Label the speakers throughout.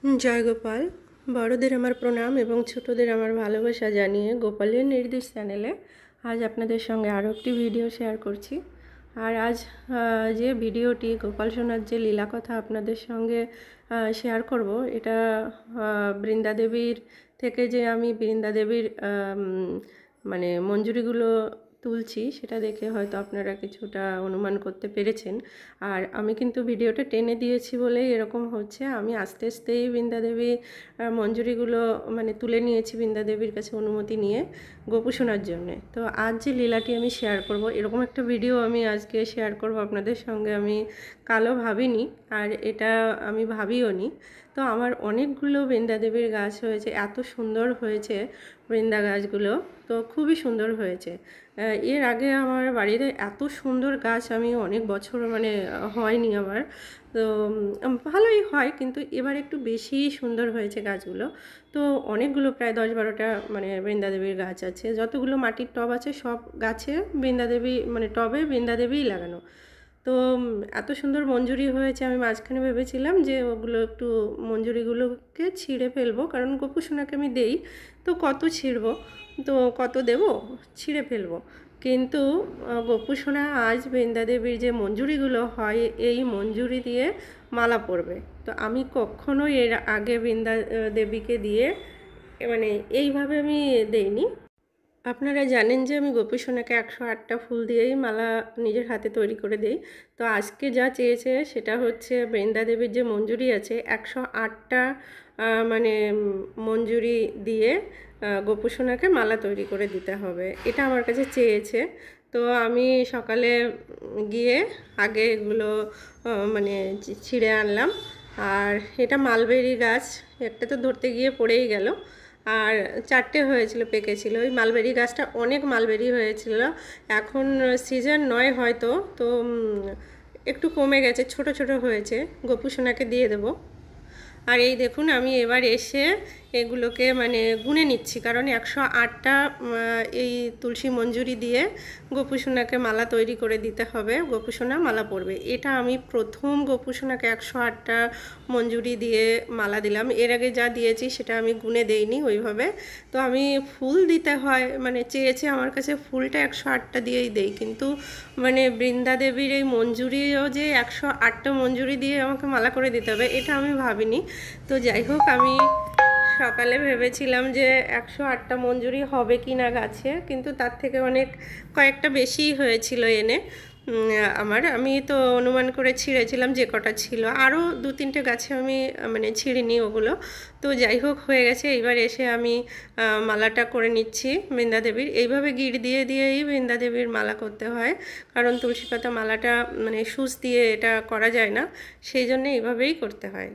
Speaker 1: জয় গোপাল। বড়দের আমার প্রণাম এবং ছোটদের আমার ভালোবাসা জানিয়ে গোপালের নির্দিষ্ট চ্যানেলে আজ আপনাদের সঙ্গে আরও একটি ভিডিও শেয়ার করছি। আর আজ যে ভিডিওটি গোপাল সোনার যে লীলা কথা আপনাদের সঙ্গে শেয়ার করব, এটা বৃন্দাদেবীর থেকে যে আমি বৃন্দাদেবীর মানে মঞ্জুরিগুলো তুলছি সেটা দেখে হয়তো আপনারা কিছুটা অনুমান করতে পেরেছেন। আর আমি কিন্তু ভিডিওটা টেনে দিয়েছি বলেই এরকম হচ্ছে। আমি আস্তে আস্তেই বৃন্দাদেবী মঞ্জুরিগুলো মানে তুলে নিয়েছি বৃন্দাদেবীর কাছে অনুমতি নিয়ে গোপু শোনার জন্যে। তো আজ যে লীলাটি আমি শেয়ার করব, এরকম একটা ভিডিও আমি আজকে শেয়ার করব আপনাদের সঙ্গে, আমি কালও ভাবিনি আর এটা আমি ভাবিও নি। তো আমার অনেকগুলো বৃন্দাদেবীর গাছ হয়েছে, এত সুন্দর হয়েছে বৃন্দা গাছগুলো, তো খুবই সুন্দর হয়েছে। এর আগে আমার বাড়িতে এত সুন্দর গাছ আমি অনেক বছর মানে হয়নি আমার, তো ভালোই হয়, কিন্তু এবার একটু বেশি সুন্দর হয়েছে গাছগুলো। তো অনেকগুলো প্রায় 10-12টা মানে বৃন্দাদেবীর গাছ আছে। যতগুলো মাটির টব আছে সব গাছে বৃন্দাদেবী মানে টবে বৃন্দাদেবীই লাগানো। তো এত সুন্দর মঞ্জুরি হয়েছে, আমি মাঝখানে ভেবেছিলাম যে ওগুলো একটু মঞ্জুরিগুলোকে ছিঁড়ে ফেলবো, কারণ গোপু সোনাকে আমি দেই, তো কত ছিঁড়বো, তো কত দেবো, ছিঁড়ে ফেলবো। কিন্তু গোপু সোনা আজ বৃন্দাদেবীর যে মঞ্জুরিগুলো হয় এই মঞ্জুরি দিয়ে মালা পরবে। তো আমি কখনো এর আগে বৃন্দা দেবীকে দিয়ে মানে এইভাবে আমি দেইনি। আপনারা জানেন যে আমি গোপী সোনাকে 108টা ফুল দিয়েই মালা নিজের হাতে তৈরি করে দিই। তো আজকে যা চেয়েছে সেটা হচ্ছে বৃন্দাদেবীর যে মঞ্জুরি আছে 108টা মানে মঞ্জুরি দিয়ে গোপী সোনাকে মালা তৈরি করে দিতে হবে, এটা আমার কাছে চেয়েছে। তো আমি সকালে গিয়ে আগে এগুলো মানে ছিঁড়ে আনলাম। আর এটা মালবেরি গাছ, একটা তো ধরতে গিয়ে পড়েই গেল, আর 4টে হয়েছিল, পেকেছিল। ওই মালবেরি গাছটা অনেক মালবেরি হয়েছিল, এখন সিজন নয় হয়তো, তো একটু কমে গেছে, ছোট ছোট হয়েছে, গোপু সোনাকে দিয়ে দেবো। আর এই দেখুন আমি এবার এসে এগুলোকে মানে গুনে নিচ্ছি, কারণ 108টা এই তুলসী মঞ্জুরি দিয়ে গোপু সোনাকে মালা তৈরি করে দিতে হবে, গোপু সোনা মালা পরবে। এটা আমি প্রথম গোপু সোনাকে 108টা মঞ্জুরি দিয়ে মালা দিলাম। এর আগে যা দিয়েছি সেটা আমি গুনে দেইনি ওইভাবে। তো আমি ফুল দিতে হয় মানে চেয়েছে আমার কাছে, ফুলটা 108টা দিয়েই দেই, কিন্তু মানে বৃন্দাদেবীর এই মঞ্জুরিও যে 108টা মঞ্জুরি দিয়ে আমাকে মালা করে দিতে হবে এটা আমি ভাবিনি। তো যাই হোক, আমি সকালে ভেবেছিলাম যে 108টা মঞ্জুরি হবে কি না গাছে, কিন্তু তার থেকে অনেক কয়েকটা বেশিই হয়েছিল এনে আমি তো অনুমান করে ছিঁড়েছিলাম যে কটা ছিল, আরও 2-3টে গাছে আমি মানে ছিঁড়িনি ওগুলো। তো যাই হোক হয়ে গেছে। এইবার এসে আমি মালাটা করে নিচ্ছি বৃন্দাদেবীর। এইভাবে গিঁট দিয়ে দিয়েই বৃন্দাদেবীর মালা করতে হয়, কারণ তুলসী পাতা মালাটা মানে সুচ দিয়ে এটা করা যায় না, সেই জন্য এইভাবেই করতে হয়।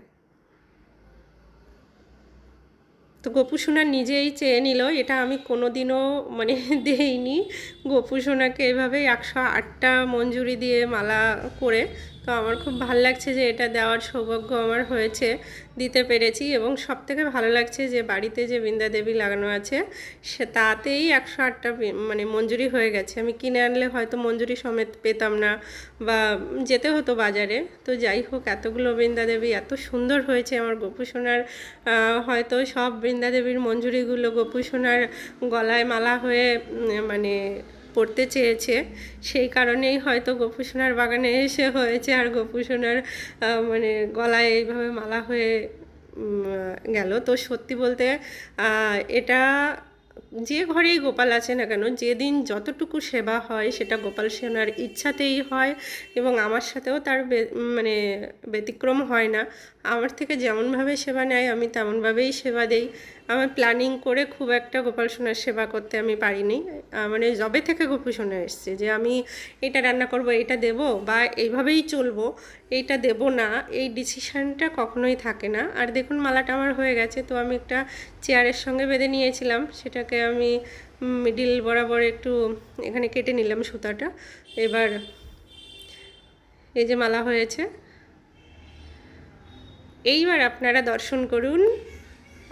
Speaker 1: তো গোপু সোনা নিজেই চেয়ে নিল, এটা আমি কোনো দিনও মানে দেইনি গোপু সোনাকে এভাবেই 108টা মঞ্জুরি দিয়ে মালা করে। তো আমার খুব ভালো লাগছে যে এটা দেওয়ার সৌভাগ্য আমার হয়েছে, দিতে পেরেছি। এবং সবথেকে ভালো লাগছে যে বাড়িতে যে বৃন্দাদেবী লাগানো আছে সে তাতেই 108টা মানে মঞ্জুরি হয়ে গেছে। আমি কিনে আনলে হয়তো মঞ্জুরি সমেত পেতাম না বা যেতে হতো বাজারে। তো যাই হোক, এতগুলো বৃন্দাদেবী এত সুন্দর হয়েছে আমার গোপু সোনার। হয়তো সব বৃন্দাদেবীর মঞ্জুরিগুলো গোপু সোনার গলায় মালা হয়ে মানে পড়তে চেয়েছে, সেই কারণেই হয়তো গোপু সোনার বাগানে এসে হয়েছে আর গোপু সোনার মানে গলায় এইভাবে মালা হয়ে গেল। তো সত্যি বলতে এটা যে ঘরেই গোপাল আছে না কেন, যেদিন যতটুকু সেবা হয় সেটা গোপাল সোনার ইচ্ছাতেই হয়, এবং আমার সাথেও তার মানে ব্যতিক্রম হয় না। আমার থেকে যেমনভাবে সেবা নেয় আমি তেমনভাবেই সেবা দেই। আমার প্ল্যানিং করে খুব একটা গোপাল সোনার সেবা করতে আমি পারিনি, মানে যবে থেকে গোপু সোনা এসছে যে আমি এটা রান্না করব, এটা দেব বা এইভাবেই চলবো, এইটা দেব না, এই ডিসিশানটা কখনোই থাকে না। আর দেখুন মালাটা আমার হয়ে গেছে। তো আমি একটা চেয়ারের সঙ্গে বেঁধে নিয়েছিলাম, সেটাকে আমি মিডিল বরাবর একটু এখানে কেটে নিলাম সুতাটা। এবার এই যে মালা হয়েছে, এইবার আপনারা দর্শন করুন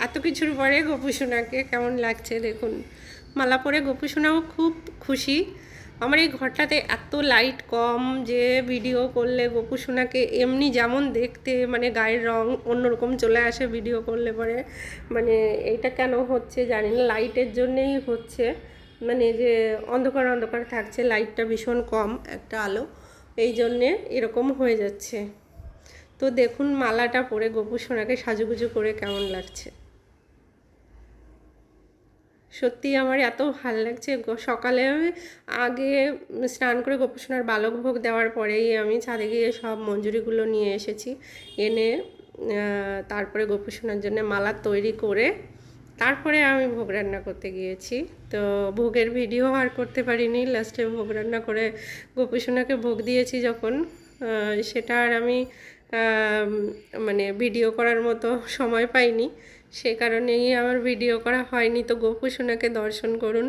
Speaker 1: এত কিছুর পরে গোপু সোনাকে কেমন লাগছে। দেখুন মালা পরে গোপু সোনাও খুব খুশি, আমার এই ঘরটাতে এত লাইট কম যে ভিডিও করলে গোপু সোনাকে এমনি যেমন দেখতে মানে গায়ের রং অন্যরকম চলে আসে ভিডিও করলে পরে। মানে এইটা কেন হচ্ছে জানি না, লাইটের জন্যেই হচ্ছে, মানে যে অন্ধকার অন্ধকার থাকছে, লাইটটা ভীষণ কম একটা আলো, এই জন্যে এরকম হয়ে যাচ্ছে। তো দেখুন মালাটা পরে গোপু সোনাকে সাজুগুজু করে কেমন লাগছে। সত্যি আমার এত ভালো লাগছে। সকালে আমি আগে স্নান করে গোপু সোনার বালক ভোগ দেওয়ার পরেই আমি ছাদে গিয়ে সব মঞ্জুরিগুলো নিয়ে এসেছি, এনে তারপরে গোপু সোনার জন্য মালা তৈরি করে তারপরে আমি ভোগ রান্না করতে গিয়েছি। তো ভোগের ভিডিও আর করতে পারিনি, লাস্টে ভোগ রান্না করে গোপু সোনাকে ভোগ দিয়েছি যখন, সেটা আর আমি মানে ভিডিও করার মতো সময় পাইনি, সে কারণেই আমার ভিডিও করা হয়নি। তো গোপু সোনাকে দর্শন করুন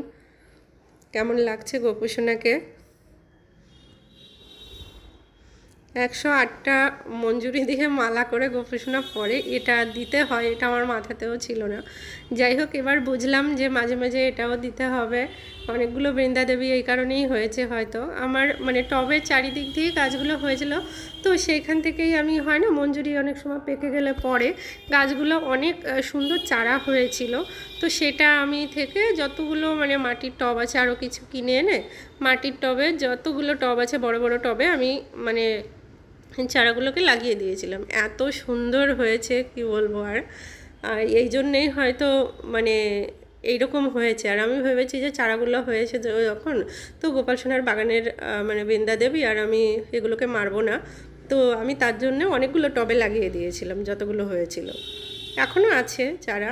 Speaker 1: কেমন লাগছে গোপু সোনাকে। 108টা মঞ্জুরি দিয়ে মালা করে গোপু সোনা পরে, এটা দিতে হয়, এটা আমার মাথাতেও ছিল না। যাই হোক, এবার বুঝলাম যে মাঝে মাঝে এটাও দিতে হবে। অনেকগুলো বৃন্দা দেবী এই কারণেই হয়েছে হয়তো। আমার মানে টবের চারিদিক দিয়ে গাছগুলো হয়েছিল, তো সেইখান থেকেই আমি হয় না মঞ্জুরি অনেক সময় পেকে গেলে পরে গাছগুলো অনেক সুন্দর চারা হয়েছিল। তো সেটা আমি থেকে যতগুলো মানে মাটির টব আছে, আরও কিছু কিনে এনে মাটির টবে যতগুলো টব আছে বড় বড় টবে আমি মানে চারাগুলোকে লাগিয়ে দিয়েছিলাম। এত সুন্দর হয়েছে কি বলবো। আর এই জন্যেই হয়তো মানে এইরকম হয়েছে। আর আমি ভেবেছি যে চারাগুলো হয়েছে যখন, তো গোপাল সোনার বাগানের মানে বৃন্দা দেবী, আর আমি এগুলোকে মারবো না, তো আমি তার জন্য অনেকগুলো টবে লাগিয়ে দিয়েছিলাম যতগুলো হয়েছিল, এখনও আছে চারা।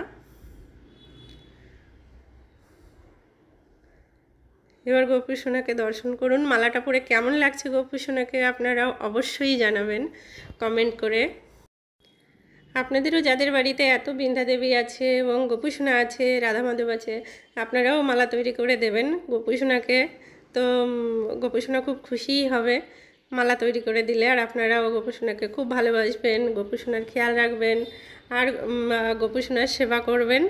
Speaker 1: এবার গোপু সোনাকে দর্শন করুন। মালাটা পরে কেমন লাগছে গোপু সোনাকে আপনারা অবশ্যই জানাবেন কমেন্ট করে। আপনাদেরও যাদের বাড়িতে এত বৃন্দা দেবী আছে এবং গোপু সোনা আছে, রাধা মাধব আছে, আপনারাও মালা তৈরি করে দেবেন গোপু সোনাকে। তো গোপু সোনা খুব খুশিই হবে মালা তৈরি করে দিলে। আর আপনারাও গোপু সোনাকে খুব ভালোবাসবেন, গোপু সোনার খেয়াল রাখবেন, আর গোপু সোনার সেবা করবেন।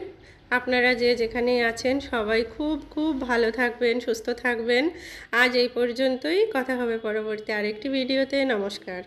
Speaker 1: আপনারা যে যেখানেই আছেন সবাই খুব খুব ভালো থাকবেন, সুস্থ থাকবেন। আজ এই পর্যন্তই, কথা হবে পরবর্তী আরেকটি ভিডিওতে। নমস্কার।